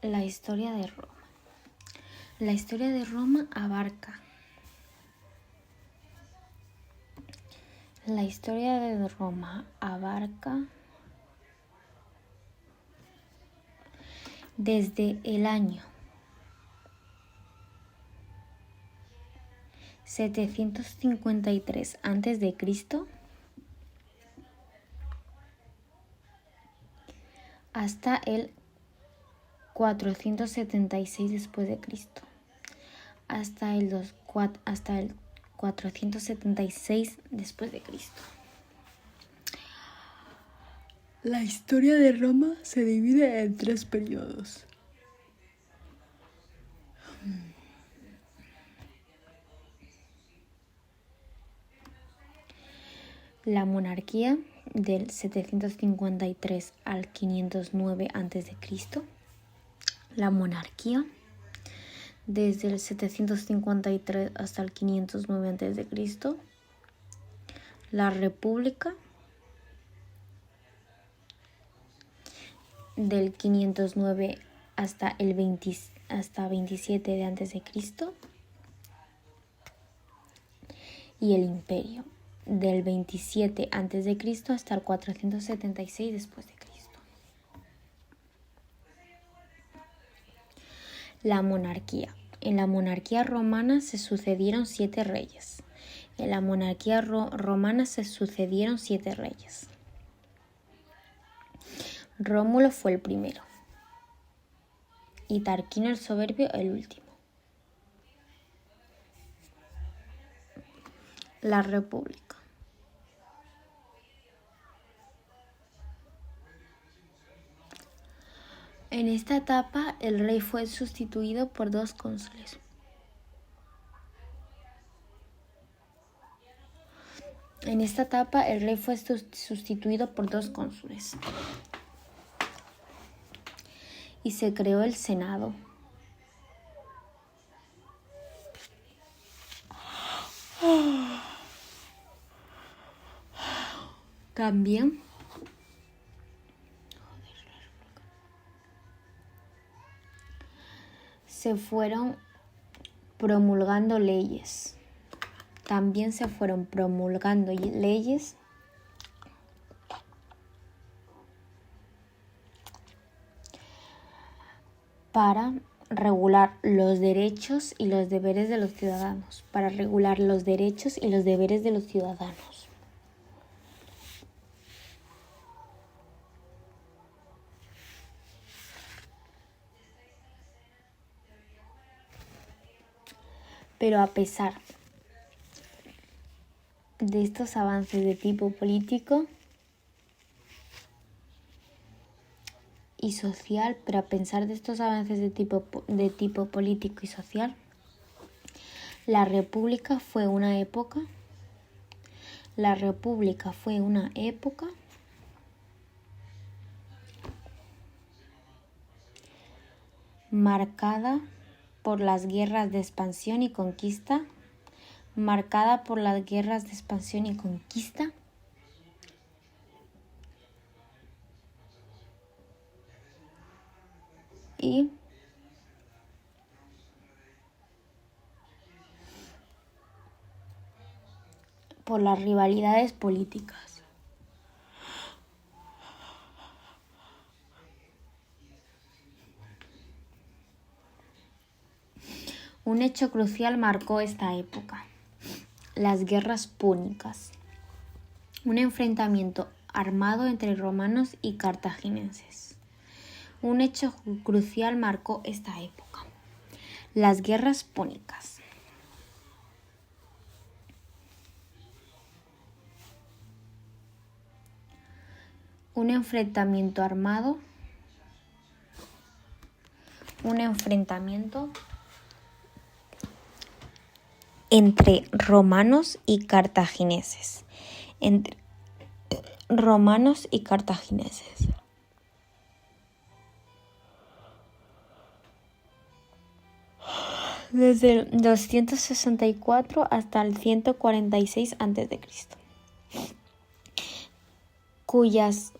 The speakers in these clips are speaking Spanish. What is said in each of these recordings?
La historia de Roma. La historia de Roma abarca desde el año 753 a.C. hasta el 476 después de Cristo. Hasta el 476 después de Cristo. La historia de Roma se divide en 3 periodos. La monarquía del 753 al 509 a.C. La monarquía desde el 753 hasta el 509 a.C. La república del 509 hasta 27 de a.C. y el imperio del 27 a.C. hasta el 476 después de Cristo. La monarquía. En la monarquía romana se sucedieron 7 reyes. Rómulo fue el primero y Tarquino el Soberbio el último. La república. En esta etapa el rey fue sustituido por 2 cónsules. Y se creó el Senado. También se fueron promulgando leyes. Para regular los derechos y los deberes de los ciudadanos. Pero a pesar de estos avances de tipo político y social, la República fue una época marcada por las guerras de expansión y conquista, y por las rivalidades políticas. Un hecho crucial marcó esta época: las guerras púnicas, un enfrentamiento armado entre romanos y cartagineses. Las guerras púnicas. Un enfrentamiento entre romanos y cartagineses. Desde el 264 hasta el 146 a.C., cuyas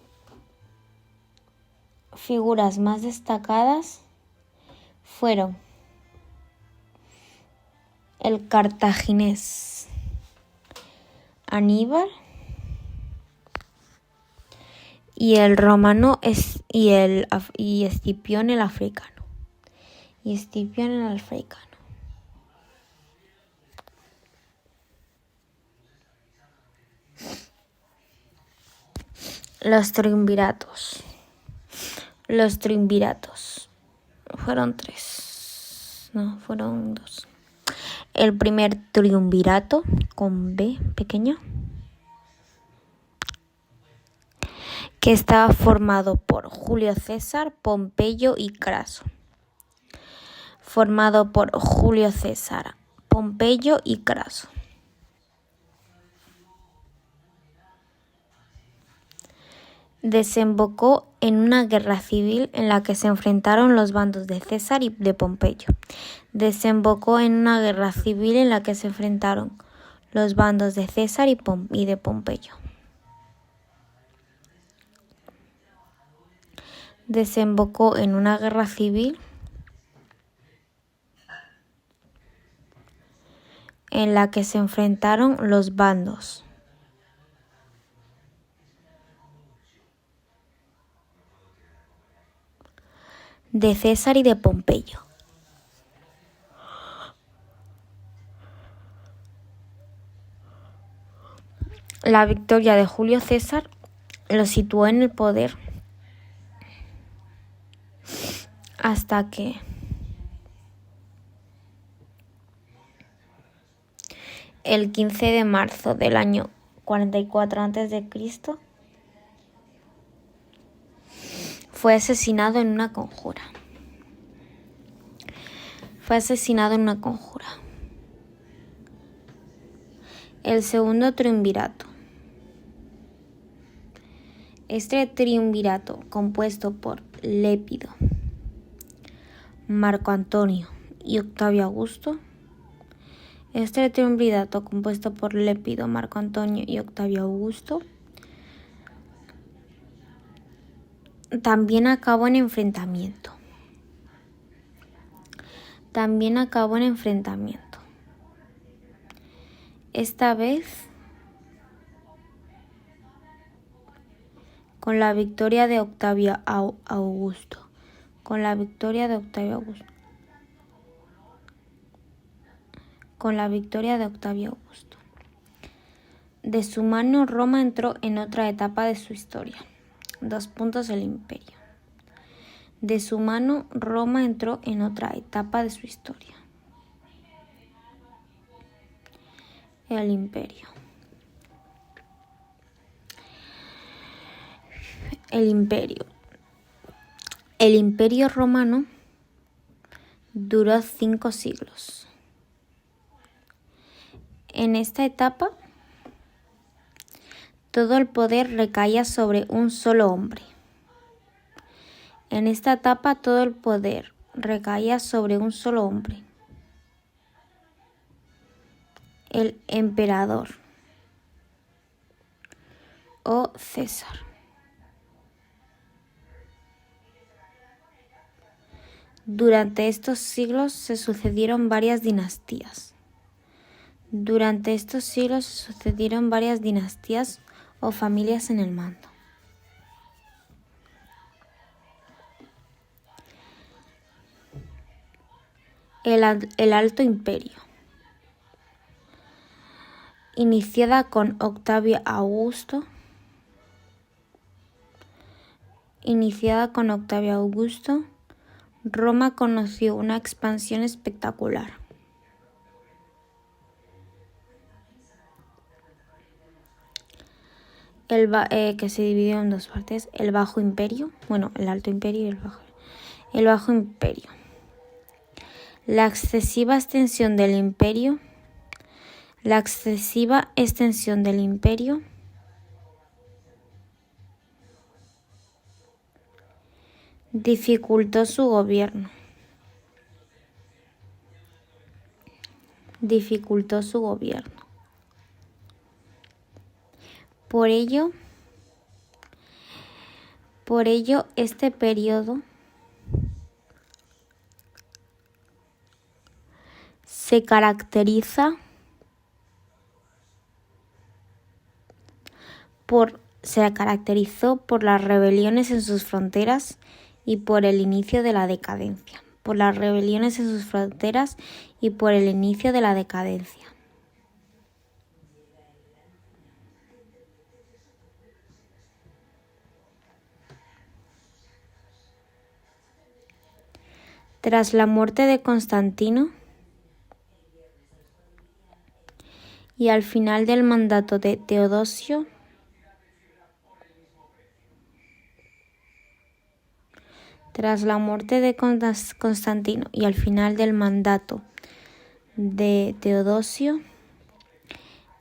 figuras más destacadas fueron el cartaginés Aníbal y el romano y Escipión el africano. Los triunviratos. Fueron 3. No, fueron 2. El primer triunvirato, con B pequeña, que estaba formado por Julio César, Pompeyo y Craso. Desembocó en una guerra civil en la que se enfrentaron los bandos de César y de Pompeyo. De César y de Pompeyo. La victoria de Julio César lo situó en el poder hasta que el 15 de marzo del año 44 a.C. fue asesinado en una conjura. El segundo triunvirato. Este triunvirato, compuesto por Lépido, Marco Antonio y Octavio Augusto, también acabó en enfrentamiento. Esta vez con la victoria de Octavio Augusto. De su mano, Roma entró en otra etapa de su historia. El imperio. De su mano, Roma entró en otra etapa de su historia. El imperio. El imperio romano duró 5 siglos. En esta etapa, todo el poder recaía sobre un solo hombre. El emperador o César. Durante estos siglos se sucedieron varias dinastías o familias en el mando. El Alto Imperio. Iniciada con Octavio Augusto, Roma conoció una expansión espectacular. Que se dividió en 2 partes, el Bajo Imperio, el Alto Imperio y el Bajo Imperio. La excesiva extensión del imperio dificultó su gobierno. Por ello, este periodo se caracterizó por las rebeliones en sus fronteras y por el inicio de la decadencia. Por las rebeliones en sus fronteras y por el inicio de la decadencia. Tras la muerte de Constantino y al final del mandato de Teodosio,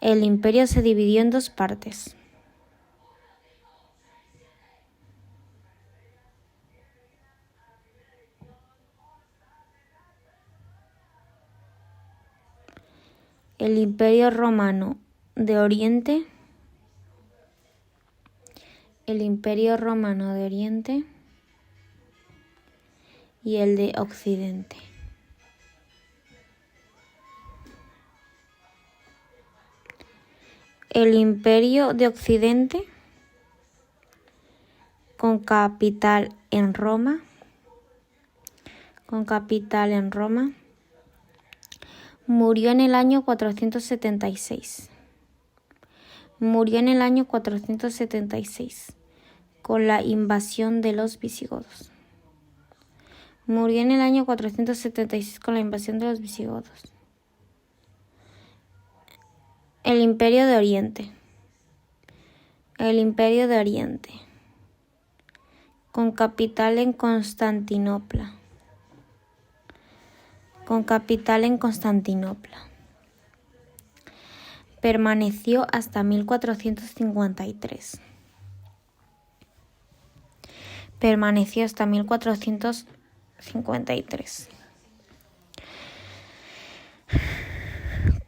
el imperio se dividió en dos partes. El Imperio Romano de Oriente y el de Occidente. El Imperio de Occidente, con capital en Roma, murió en el año 476. Con la invasión de los visigodos. El Imperio de Oriente. Con capital en Constantinopla. Permaneció hasta 1453.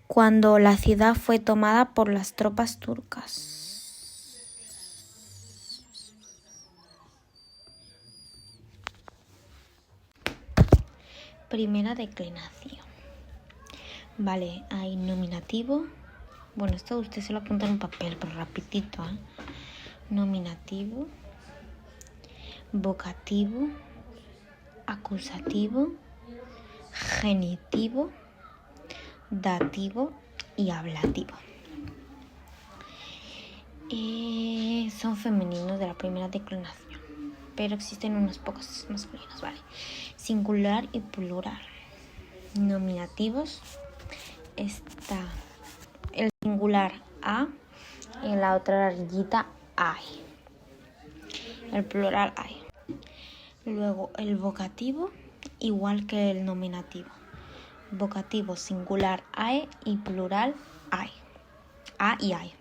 Cuando la ciudad fue tomada por las tropas turcas. Primera declinación. Vale, hay nominativo. Bueno, esto usted se lo apunta en un papel, pero rapidito, ¿eh? Nominativo, vocativo, acusativo, genitivo, dativo y ablativo. Son femeninos de la primera declinación, pero existen unos pocos masculinos, ¿vale? Singular y plural. Nominativos, está el singular a y en la otra rayita hay. El plural hay. Luego el vocativo, igual que el nominativo. Vocativo singular ae y plural hay. A y hay.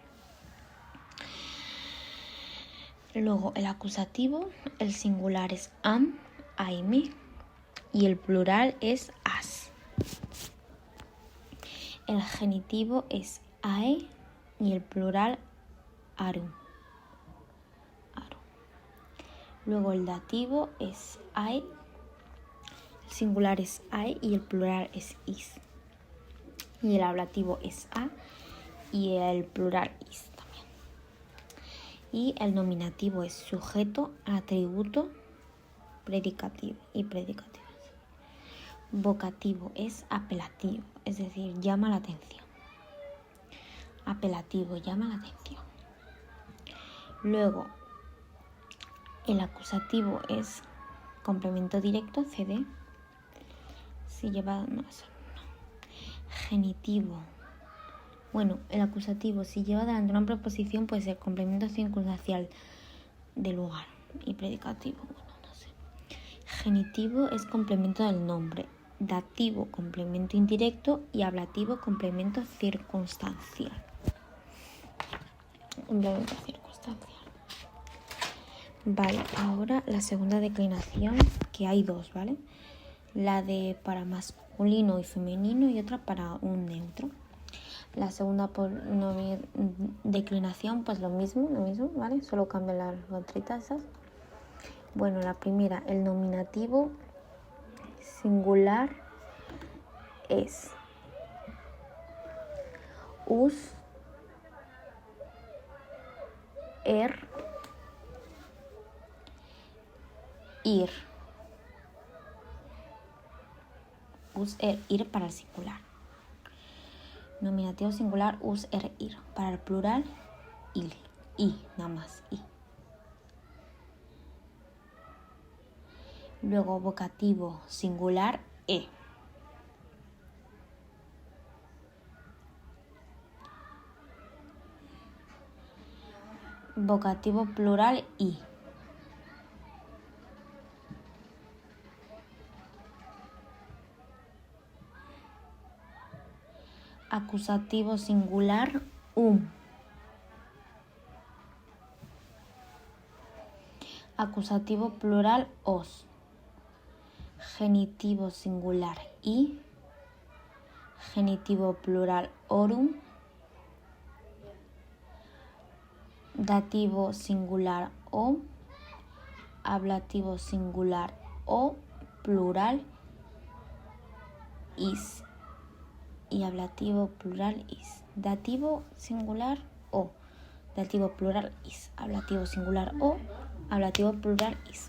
Luego el acusativo, el singular es am, aime, y el plural es as. El genitivo es ae y el plural arum. Luego el dativo es ae, el singular es ae y el plural es is. Y el ablativo es a y el plural is también. Y el nominativo es sujeto, atributo, predicativo y predicativo. Vocativo es apelativo, es decir, llama la atención. Apelativo, llama la atención. Luego, el acusativo es complemento directo, CD. Si lleva... no, eso no. Genitivo. Bueno, el acusativo, si lleva delante una preposición, puede ser complemento circunstancial de lugar. Y predicativo, bueno, no sé. Genitivo es complemento del nombre. Dativo, complemento indirecto. Y ablativo, complemento circunstancial. Complemento circunstancial. Vale, ahora la segunda declinación, que hay dos, ¿vale? La de para masculino y femenino y otra para un neutro. La segunda declinación, pues lo mismo, ¿vale? Solo cambian las letritas esas. Bueno, la primera, el nominativo singular es us, ir. Us, ir para el singular. Nominativo singular, us, ir. Para el plural, il. I, nada más, i. Luego vocativo singular, e. Vocativo plural, i. Acusativo singular, Acusativo plural, os. Genitivo singular, i. Genitivo plural, orum. Dativo singular, o. Ablativo singular, o. Plural, is. Y ablativo plural, is. Dativo singular, o. Dativo plural, is. Ablativo singular, o. Ablativo plural, is.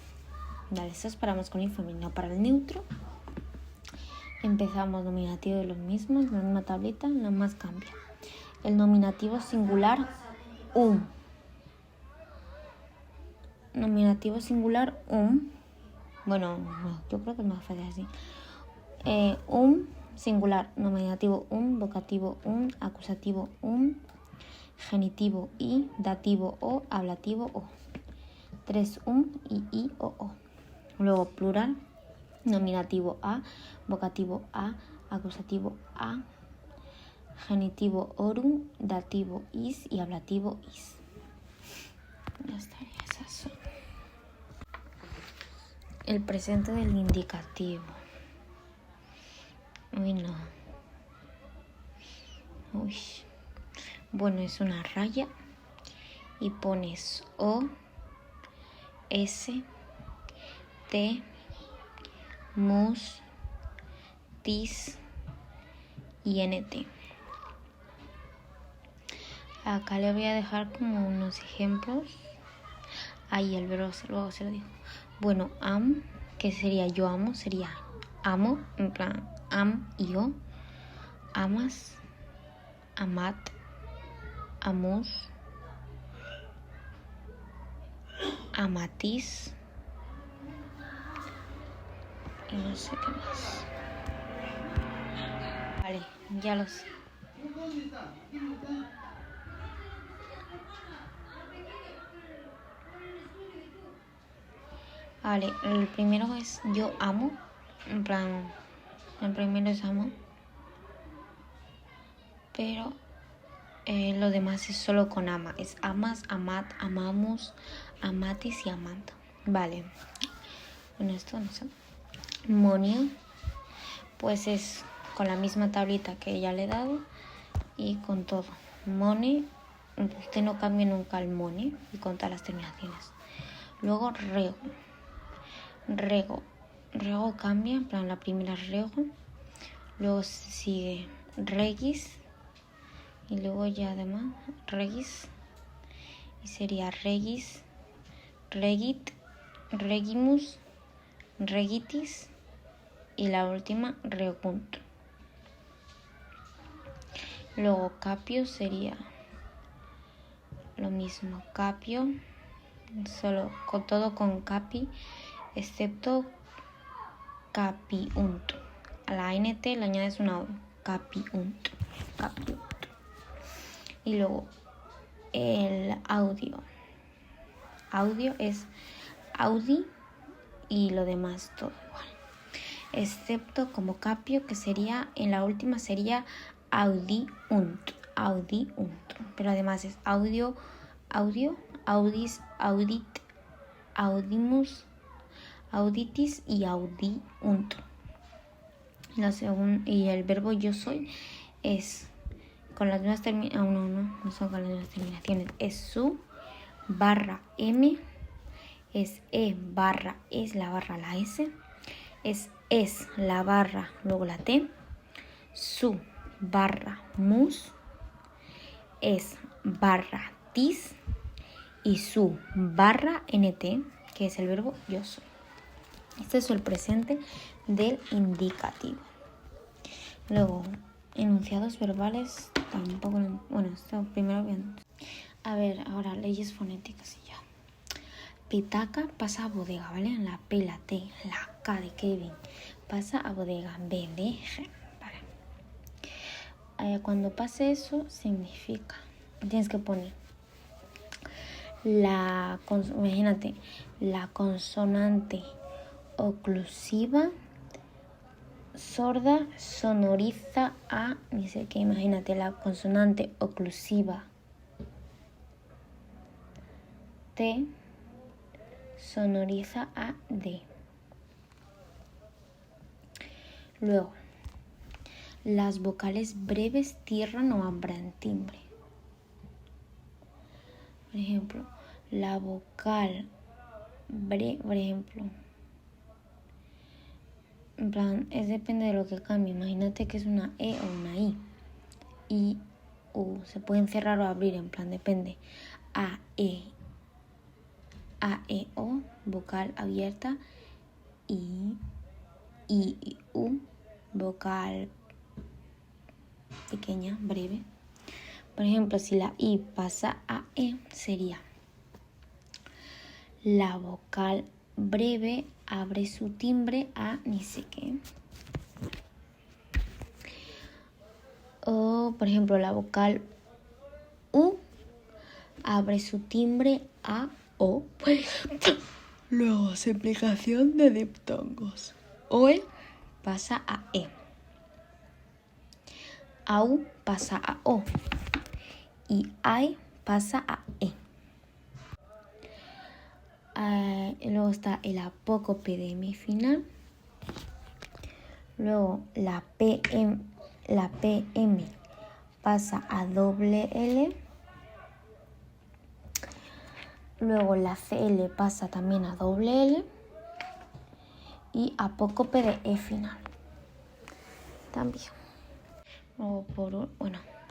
Vale, eso esperamos con el femenino. Para el neutro empezamos nominativo de los mismos, la misma tablita, nada más cambia. El nominativo singular, Nominativo singular, Bueno, no, yo creo que es más fácil así. Singular, nominativo, vocativo, acusativo, genitivo, i, dativo, o, ablativo, o. 3 y i, o. Luego plural, nominativo, a, vocativo, a, acusativo, a, genitivo, orum, dativo, is y ablativo, is. Ya estaría, eso. El presente del indicativo. No. Bueno, es una raya y pones o, s, t, mus, tis y nt. Acá le voy a dejar como unos ejemplos. Ahí el verbo luego se lo digo. Bueno, que sería yo amo, sería amo, en plan am y yo. Amas, amat, amus, amatis y no sé qué más. Vale, ya lo sé. Vale, el primero es yo amo, en plan, el primero es amo, pero lo demás es solo con ama, es amas, amat, amamos, amatis y amanta. Vale, bueno, esto no sé. Monio, pues es con la misma tablita que ya le he dado y con todo. Mone, usted no cambia nunca el mone y con todas las terminaciones. Luego rego cambia, en plan la primera es rego, luego sigue regis y luego ya además regis y sería regis, regit, regimus, regitis y la última regunt. Luego capio sería lo mismo, capio, solo con todo con capi, excepto capiunt. A la nt le añades una o, capiunt. Y luego el audio. Audio es audi y lo demás todo igual. Excepto como capio, que sería, en la última sería audiunt. Pero además es audio, audis, audit, audimus, auditis y audiunt. Y el verbo yo soy es con las mismas terminaciones. No son con las mismas terminaciones. Es su barra m, es e barra, es la barra la s, es la barra luego la t, su barra mus, es barra tis y su barra nt, que es el verbo yo soy. Este es el presente del indicativo. Luego, enunciados verbales tampoco. Bueno, esto primero bien. A ver, ahora leyes fonéticas y ya. Pitaca pasa a bodega, ¿vale? La P, la T, la K de Kevin pasa a bodega. B de G, ¿vale? Cuando pase eso, significa. Tienes que poner imagínate, la consonante oclusiva sorda sonoriza a, ni sé qué, imagínate, la consonante oclusiva T sonoriza a D. Luego, las vocales breves tierran o abran timbre. Por ejemplo, la vocal breve, por ejemplo, en plan, depende de lo que cambie. Imagínate que es una E o una I. I, U, se pueden cerrar o abrir, en plan, depende. A, E, O, vocal abierta. I, U, vocal pequeña, breve. Por ejemplo, si la I pasa a E, sería la vocal breve abre su timbre a ni sé qué. O, por ejemplo, la vocal U abre su timbre a O. Luego, simplificación de diptongos. OE pasa a E. AU pasa a O. Y AI pasa a E. Luego está el apócope de M final. Luego la PM pasa a doble L. Luego la CL pasa también a doble L. Y apócope de E final también.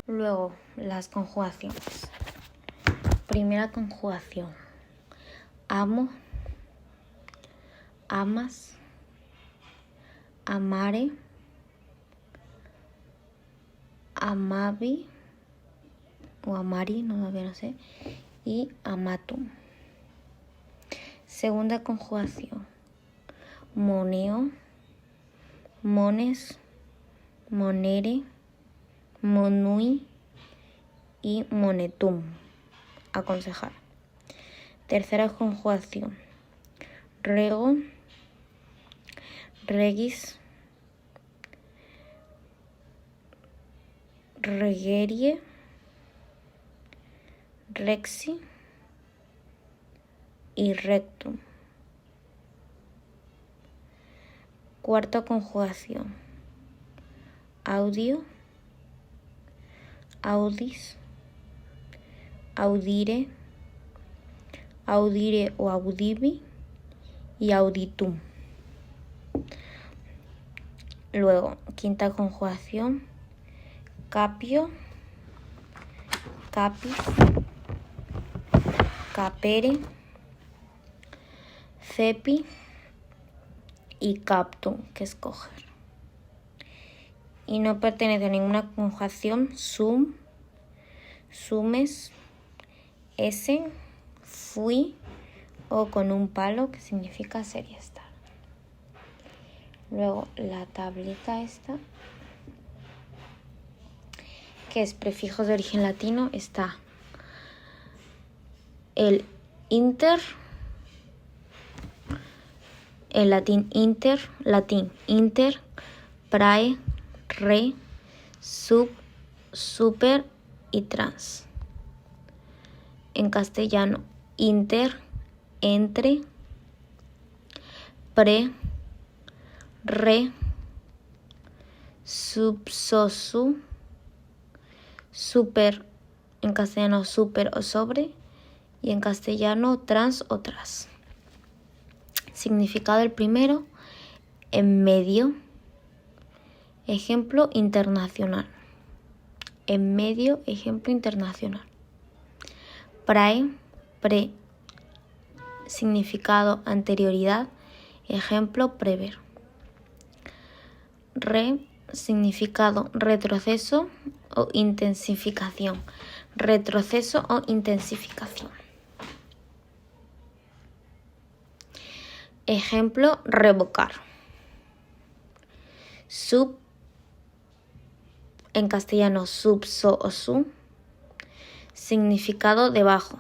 Luego las conjugaciones. Primera conjugación. Amo, amas, amare, amavi o amari, todavía no sé, y amatum. Segunda conjugación. Moneo, mones, monere, monui y monetum. Aconsejar. Tercera conjugación. Rego, regis, regerie, rexi y rectum. Cuarta conjugación. Audio, audis, audire, audire o audivi y auditum. Luego, quinta conjugación. Capio, capis, capere, cepi y captum, que es coger. Y no pertenece a ninguna conjugación sum, sumes, ese, fui o con un palo, que significa ser y estar. Luego la tablita esta, que es prefijos de origen latino, está el inter, el latín inter, prae, re, sub, super y trans. En castellano, inter, entre, pre, re, sub, su, super, en castellano super o sobre, y en castellano trans o tras. Significado del primero, en medio. Ejemplo, internacional. en medio, ejemplo internacional. Prae, pre, significado anterioridad, ejemplo prever. Re, significado retroceso o intensificación. Retroceso o intensificación. Ejemplo, revocar. Sub, en castellano sub, so o su, significado debajo.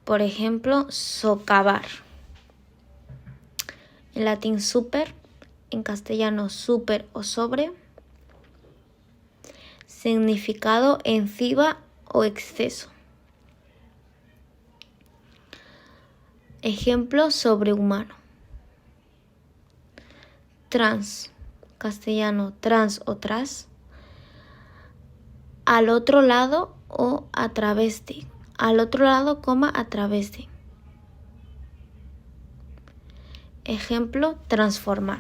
Por ejemplo, socavar. En latín super, en castellano super o sobre, significado encima o exceso. Ejemplo, sobrehumano. Trans, castellano trans o tras, al otro lado o a través de. Al otro lado, a través de. Ejemplo, transformar.